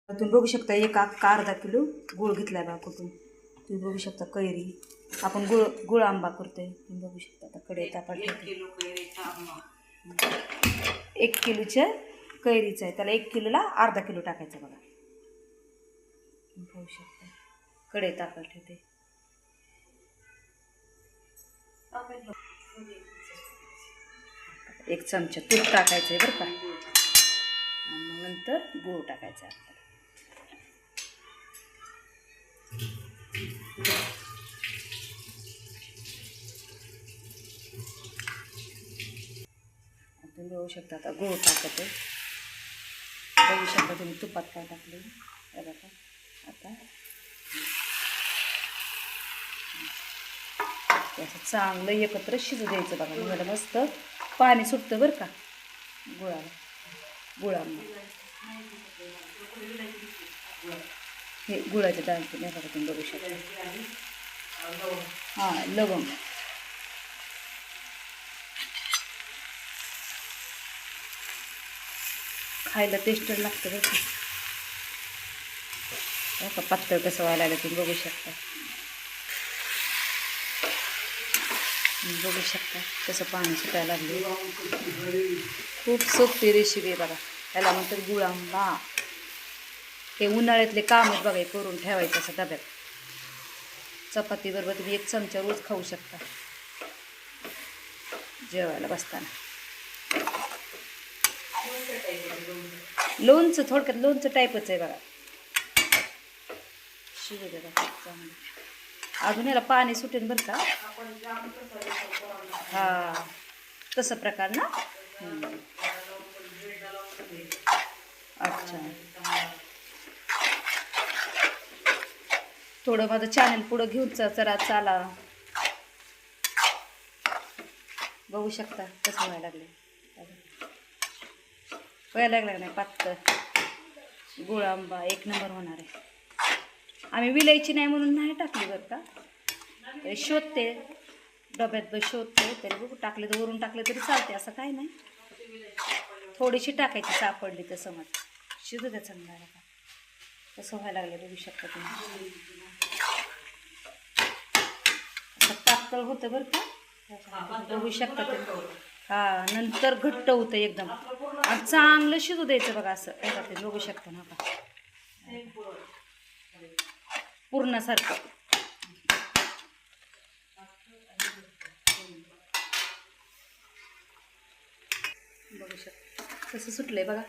तुम्ही बघू शकता एक अर्धा किलो गूळ घेतलाय बा कुठून. तुम्ही बघू शकता कैरी. आपण गुळ आंबा करतोय. तुम्ही बघू शकता आता कडे तापात 1 किलोच्या कैरीचं आहे. त्याला 1 किलोला अर्धा किलो टाकायचं बघा. बघू शकता कडे तापात ठेवते. एक चमचा तूप टाकायचं आहे बरं का. आणि नंतर गूळ टाकायचा. तुम्ही बघू शकता आता गूळ टाकते. बघू शकता तुम्ही तुपात काय टाकले बघा. आता असं चांगलं एकत्र शिजू द्यायचं बघा. मला मस्त पाणी सुटतं बरं का गुळाला. हे गुळाच्या दाणे नाही बघा. तुम्ही बघू शकता. हां लवंग. खायला टेस्ट लागतं बरं का. पातळ कसं व्हायला लागलं तुम्ही बघू शकता. बघू शकता कसं पाणी सुटायला लागले. खूप सोपी रेसिपी आहे बघा. त्याला नंतर गुळ आंबा. हे उन्हाळ्यातले काम आहेत बघा. करून ठेवायचं असं डब्यात. चपाती बरोबर तुम्ही 1 चमचा रोज खाऊ शकता जेवायला बसताना. लोणचं थोडक्यात लोणचं टाईपच आहे बघा. शिजू दे बघा चांगलं. अजून याला पाणी सुटेल बरं का. हा तसं प्रकार ना. अच्छा थोडं माझं चॅनल पुढं घेऊन जरा चाला. बघू शकता कसं व्हायला लागले. व्हायला लागलं नाही पातळ. गुळ आंबा 1 नंबर होणार आहे. आम्ही विलायची नाही म्हणून नाही टाकली बरं का. तरी शोधते डब्यात शोधते. तरी बघू टाकले तर वरून टाकले तरी चालते असं काही नाही. थोडीशी टाकायची सापडली तर समज. शिजू द्या चांगला का. कसं व्हायला लागलं बघू शकता तुम्ही. असं पातळ होतं बरं का. बघू शकता तुम्ही. हा नंतर घट्ट होतं एकदम. आणि चांगलं शिजू द्यायचं बघा असं. ते बघू शकता ना का पूर्णासारखं. बघू शकता कसं सुटलंय बघा.